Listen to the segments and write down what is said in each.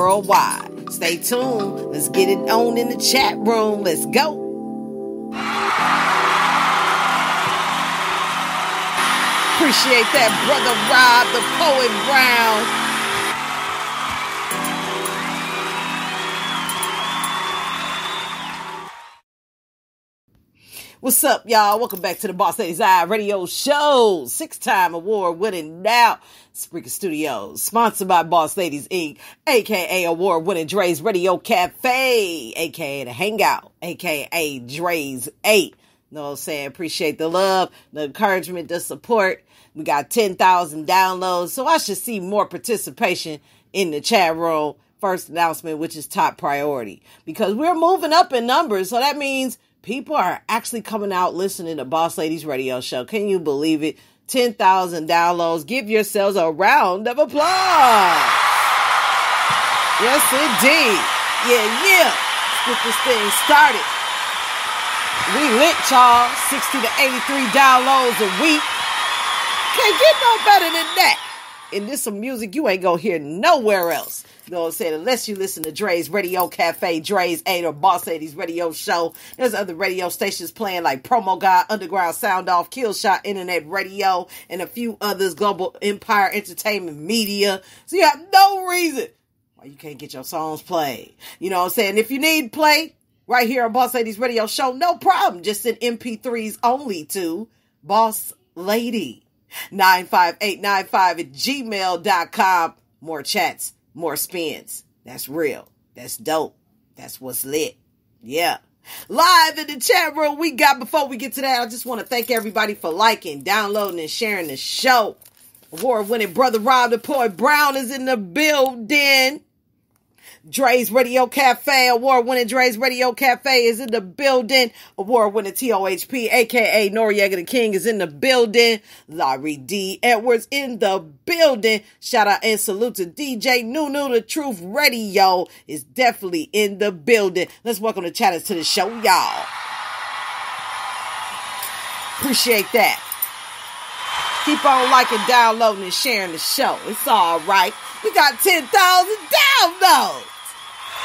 worldwide. Stay tuned. Let's get it on in the chat room. Let's go. Appreciate that, Brother Rob, the Poet Brown. What's up, y'all? Welcome back to the Boss Ladies Eye Radio Show. 6-time award-winning now Spreaker Studios, sponsored by Boss Ladies Inc., a.k.a. award-winning Dre's Radio Cafe, a.k.a. The Hangout, a.k.a. Dre's 8. Know what I'm saying? Appreciate the love, the encouragement, the support. We got 10,000 downloads, so I should see more participation in the chat room. First announcement, which is top priority, because we're moving up in numbers, so that means people are actually coming out listening to Boss Ladies Radio Show. Can you believe it? 10,000 downloads. Give yourselves a round of applause. Yes, indeed. Yeah. Let's get this thing started. We lit, y'all. 60 to 83 downloads a week. Can't get no better than that. And this some music you ain't gonna hear nowhere else. You know what I'm saying? Unless you listen to Dre's Radio Cafe, Dre's 8, or Boss Ladies Radio Show. There's other radio stations playing like Promo God, Underground Sound Off, Killshot Internet Radio, and a few others, Global Empire Entertainment Media. So you have no reason why you can't get your songs played. You know what I'm saying? If you need play right here on Boss Ladies Radio Show, no problem. Just send MP3s only to Boss Lady 95895 at gmail.com. More chats. More spins. That's real. That's dope. That's what's lit. Yeah. Live in the chat room we got. Before we get to that, I just want to thank everybody for liking, downloading, and sharing the show. Award-winning Brother Rob the Poet Brown is in the building. Dre's Radio Cafe, award-winning Dre's Radio Cafe is in the building. Award-winning TOHP, a.k.a. Noriega the King, is in the building. Larry D. Edwards in the building. Shout out and salute to DJ Nunu, the Truth Radio is definitely in the building. Let's welcome the chatters to the show, y'all. Appreciate that. Keep on liking, downloading, and sharing the show. It's all right. We got 10,000 downloads.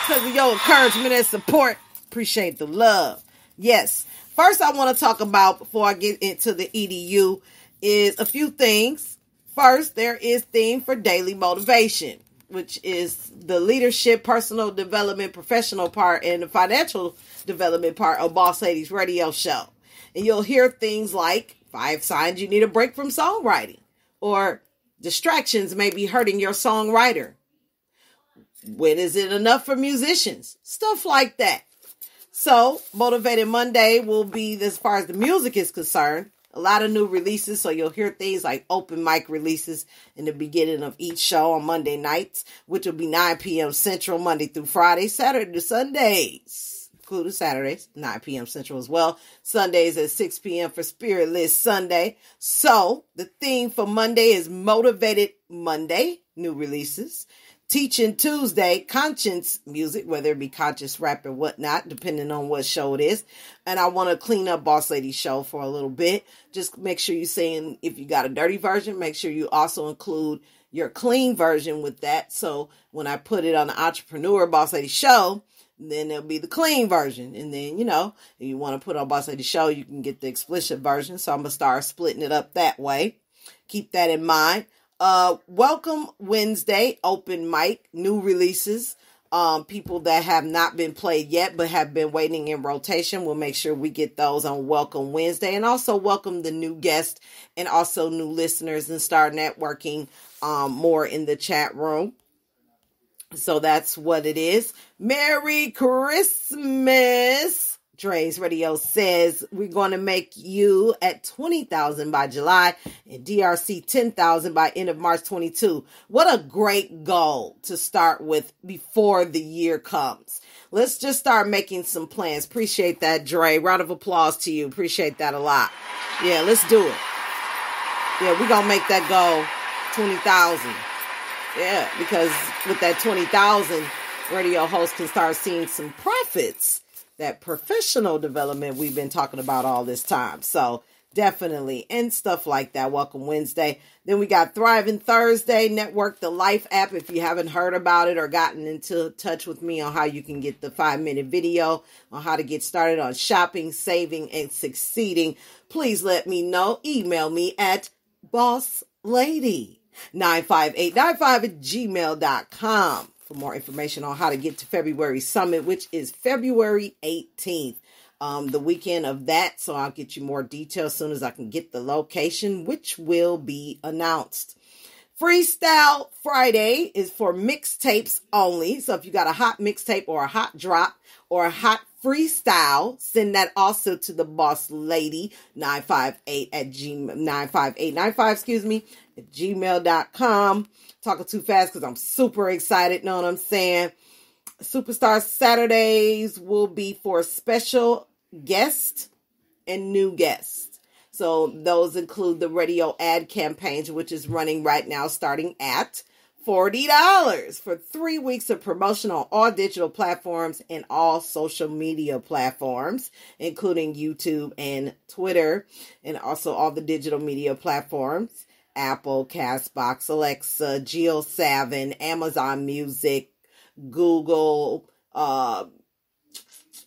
Because of your encouragement and support. Appreciate the love. Yes. First, I want to talk about, before I get into the EDU, is a few things. First, there is theme for daily motivation, which is the leadership, personal development, professional part, and the financial development part of Boss Ladies Radio Show. And you'll hear things like 5 signs you need a break from songwriting, or distractions may be hurting your songwriter. When is it enough for musicians? Stuff like that. So, Motivated Monday will be, as far as the music is concerned, a lot of new releases. So you'll hear things like open mic releases in the beginning of each show on Monday nights, which will be 9 p.m. Central, Monday through Friday, Saturday to Sundays, including Saturdays, 9 p.m. Central as well. Sundays at 6 p.m. for SpiritualittSunday. So the theme for Monday is Motivated Monday, new releases. Teaching Tuesday, conscience music, whether it be conscious rap or whatnot, depending on what show it is. And I want to clean up Boss Lady Show for a little bit. Just make sure you're saying, if you got a dirty version, make sure you also include your clean version with that. So when I put it on the Entrepreneur Boss Lady Show, then there'll be the clean version. And then, you know, if you want to put on Boss Lady Show, you can get the explicit version. So I'm going to start splitting it up that way. Keep that in mind. Welcome Wednesday, open mic, new releases. People that have not been played yet, but have been waiting in rotation. We'll make sure we get those on Welcome Wednesday, and also welcome the new guests and also new listeners, and start networking, more in the chat room. So that's what it is. Merry Christmas. Dre's Radio says we're going to make you at 20,000 by July and DRC 10,000 by end of March 22. What a great goal to start with before the year comes. Let's just start making some plans. Appreciate that, Dre. Round of applause to you. Appreciate that a lot. Yeah, let's do it. Yeah, we're going to make that goal 20,000. Yeah, because with that 20,000, radio hosts can start seeing some profits. That professional development we've been talking about all this time. So Definitely. And stuff like that. Welcome Wednesday. Then we got Thriving Thursday, Network the Life app. If you haven't heard about it or gotten into touch with me on how you can get the 5-minute video on how to get started on shopping, saving, and succeeding, please let me know. Email me at bosslady95895@gmail.com for more information on how to get to February Summit, which is February 18th. The weekend of that. So I'll get you more details as soon as I can get the location, which will be announced. Freestyle Friday is for mixtapes only. So if you got a hot mixtape or a hot drop or a hot freestyle, send that also to the Boss Lady 958 at at gmail.com. Talking too fast because I'm super excited. Know what I'm saying? Superstar Saturdays will be for special guests and new guests. So those include the radio ad campaigns, which is running right now, starting at $40 for 3 weeks of promotion on all digital platforms and all social media platforms, including YouTube and Twitter, and also all the digital media platforms, Apple, Castbox, Alexa, JioSaavn, Amazon Music, Google,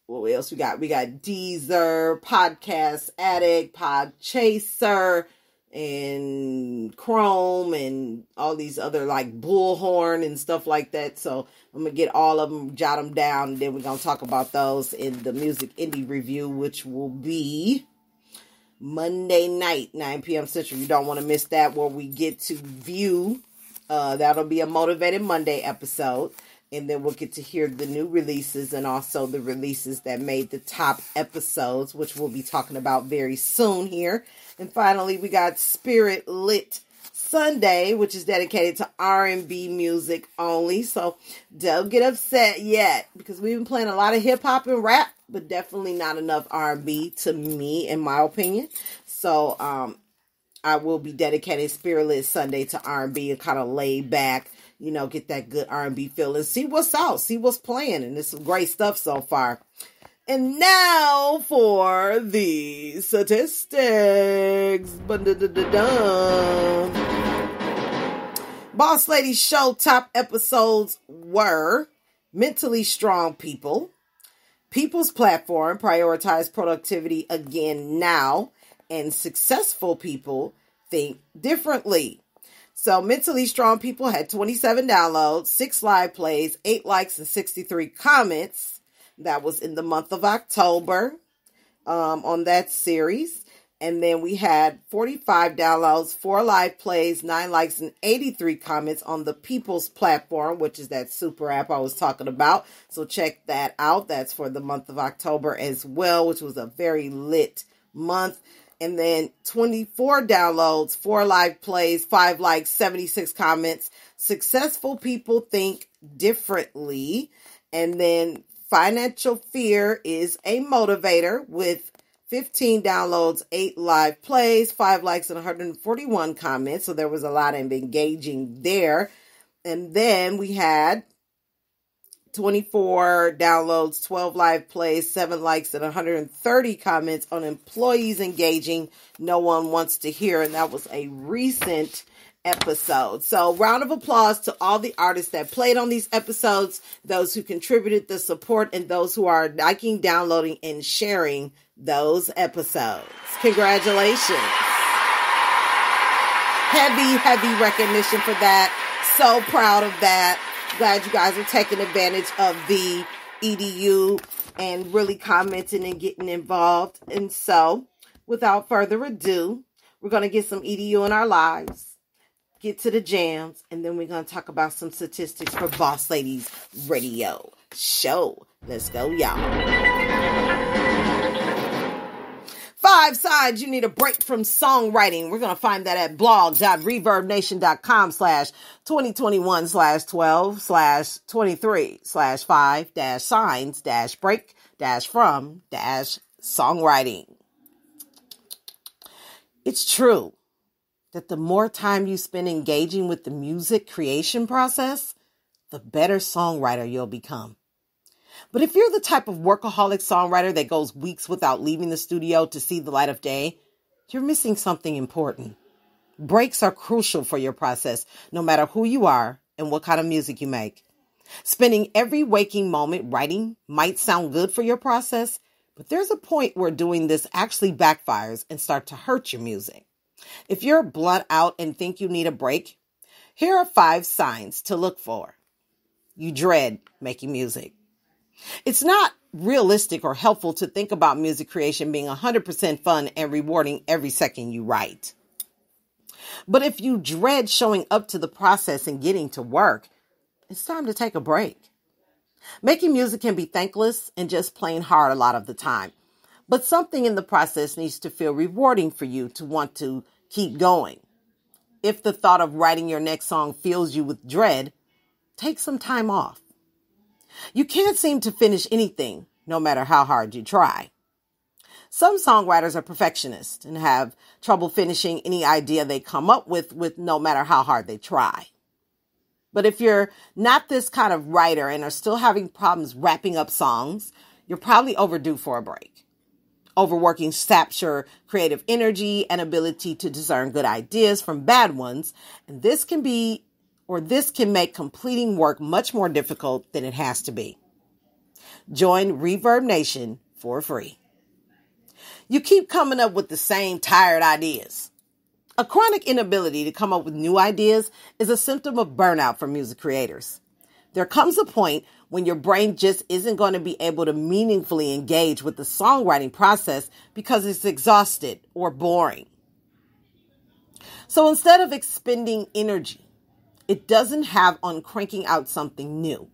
what else we got? We got Deezer, Podcast Addict, Podchaser, and Chrome, and all these other like Bullhorn and stuff like that. So I'm going to get all of them, jot them down, and then we're going to talk about those in the Music Indie Review, which will be Monday night, 9 p.m. Central. You don't want to miss that, where we get to view. That'll be a Motivated Monday episode. And then we'll get to hear the new releases and also the releases that made the top episodes, which we'll be talking about very soon here. And finally, we got Spirit Lit Sunday, which is dedicated to R&B music only. So don't get upset yet, because we've been playing a lot of hip hop and rap, but definitely not enough R&B to me, in my opinion. So I will be dedicating Spirit Lit Sunday to R&B and kind of lay back, you know, get that good R&B feel and see what's out, see what's playing. And there's some great stuff so far. And now for the statistics. Boss Lady Show top episodes were Mentally Strong People, People's Platform, Prioritize Productivity Again Now, and Successful People Think Differently. So Mentally Strong People had 27 downloads, 6 live plays, 8 likes, and 63 comments. That was in the month of October on that series. And then we had 45 downloads, 4 live plays, 9 likes, and 83 comments on the People's Platform, which is that super app I was talking about. So check that out. That's for the month of October as well, which was a very lit month. And then 24 downloads, 4 live plays, 5 likes, 76 comments. Successful People Think Differently. And then Financial Fear is a Motivator with 15 downloads, 8 live plays, 5 likes, and 141 comments. So there was a lot of engaging there. And then we had 24 downloads, 12 live plays, 7 likes, and 130 comments on Employees Engaging No One Wants to Hear. And that was a recent episode. So round of applause to all the artists that played on these episodes, those who contributed the support, and those who are liking, downloading, and sharing those episodes. Congratulations. Heavy recognition for that. So proud of that. Glad you guys are taking advantage of the EDU and really commenting and getting involved. And so, without further ado, we're going to get some EDU in our lives, get to the jams, and then we're going to talk about some statistics for Boss Ladies Radio Show. Let's go, y'all. 5 signs you need a break from songwriting. We're going to find that at blog.reverbnation.com/2021/12/23/5-signs-break-from-songwriting. It's true that the more time you spend engaging with the music creation process, the better songwriter you'll become. But if you're the type of workaholic songwriter that goes weeks without leaving the studio to see the light of day, you're missing something important. Breaks are crucial for your process, no matter who you are and what kind of music you make. Spending every waking moment writing might sound good for your process, but there's a point where doing this actually backfires and start to hurt your music. If you're blunt out and think you need a break, here are 5 signs to look for. You dread making music. It's not realistic or helpful to think about music creation being 100% fun and rewarding every second you write. But if you dread showing up to the process and getting to work, it's time to take a break. Making music can be thankless and just plain hard a lot of the time, but something in the process needs to feel rewarding for you to want to keep going. If the thought of writing your next song fills you with dread, take some time off. You can't seem to finish anything, no matter how hard you try. Some songwriters are perfectionists and have trouble finishing any idea they come up with no matter how hard they try. But if you're not this kind of writer and are still having problems wrapping up songs, you're probably overdue for a break. Overworking saps your creative energy and ability to discern good ideas from bad ones, and this can make completing work much more difficult than it has to be. Join Reverb Nation for free. You keep coming up with the same tired ideas. A chronic inability to come up with new ideas is a symptom of burnout for music creators. There comes a point when your brain just isn't going to be able to meaningfully engage with the songwriting process because it's exhausted or boring. So instead of expending energy it doesn't have on cranking out something new,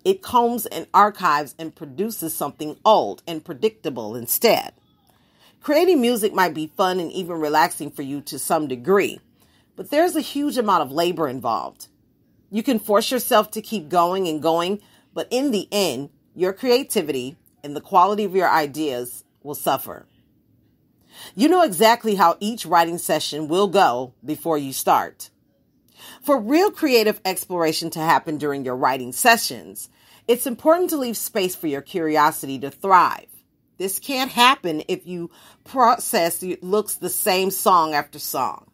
it combs and archives and produces something old and predictable instead. Creating music might be fun and even relaxing for you to some degree, but there's a huge amount of labor involved. You can force yourself to keep going and going, but in the end, your creativity and the quality of your ideas will suffer. You know exactly how each writing session will go before you start. For real creative exploration to happen during your writing sessions, it's important to leave space for your curiosity to thrive. This can't happen if you process looks the same song after song.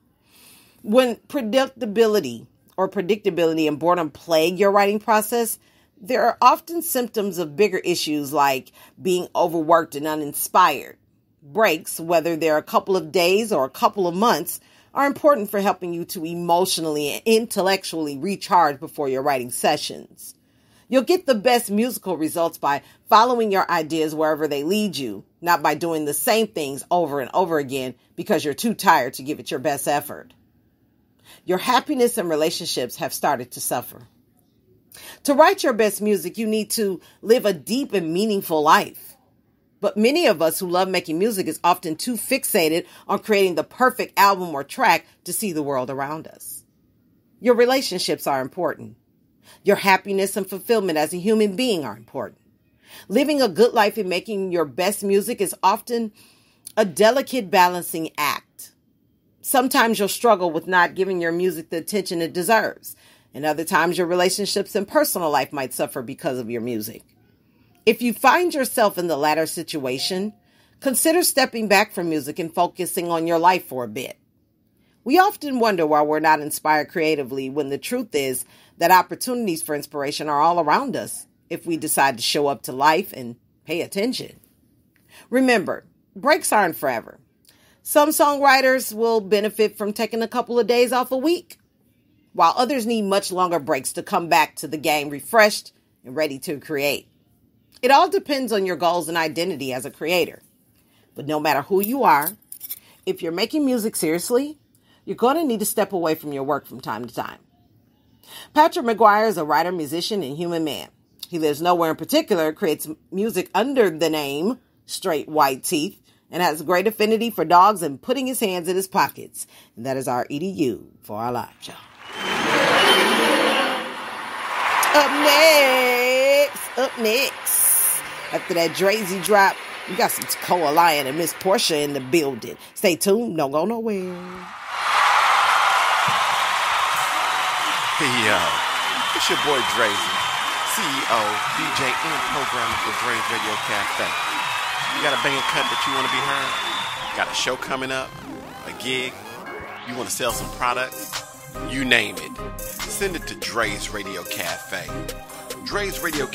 When predictability and boredom plague your writing process, there are often symptoms of bigger issues like being overworked and uninspired. Breaks, whether they're a couple of days or a couple of months, are important for helping you to emotionally and intellectually recharge before your writing sessions. You'll get the best musical results by following your ideas wherever they lead you, not by doing the same things over and over again because you're too tired to give it your best effort. Your happiness and relationships have started to suffer. To write your best music, you need to live a deep and meaningful life. But many of us who love making music is often too fixated on creating the perfect album or track to see the world around us. Your relationships are important. Your happiness and fulfillment as a human being are important. Living a good life and making your best music is often a delicate balancing act. Sometimes you'll struggle with not giving your music the attention it deserves, and other times your relationships and personal life might suffer because of your music. If you find yourself in the latter situation, consider stepping back from music and focusing on your life for a bit. We often wonder why we're not inspired creatively when the truth is that opportunities for inspiration are all around us if we decide to show up to life and pay attention. Remember, breaks aren't forever. Some songwriters will benefit from taking a couple of days off a week, while others need much longer breaks to come back to the game refreshed and ready to create. It all depends on your goals and identity as a creator. But no matter who you are, if you're making music seriously, you're going to need to step away from your work from time to time. Patrick McGuire is a writer, musician, and human man. He lives nowhere in particular, creates music under the name Straight White Teeth, and has a great affinity for dogs and putting his hands in his pockets. And that is our EDU for our live show. Up next, after that Drazy drop, we got some Tacoa Lion and Miss Portia in the building. Stay tuned, don't go nowhere. Hey, yo, it's your boy Drazy, CEO, DJ, and programmer for Dre's Radio Cafe. You got a banging cut that you want to be heard? Got a show coming up? gig? You want to sell some products? You name it. Send it to Dre's Radio Cafe. Dre's Radio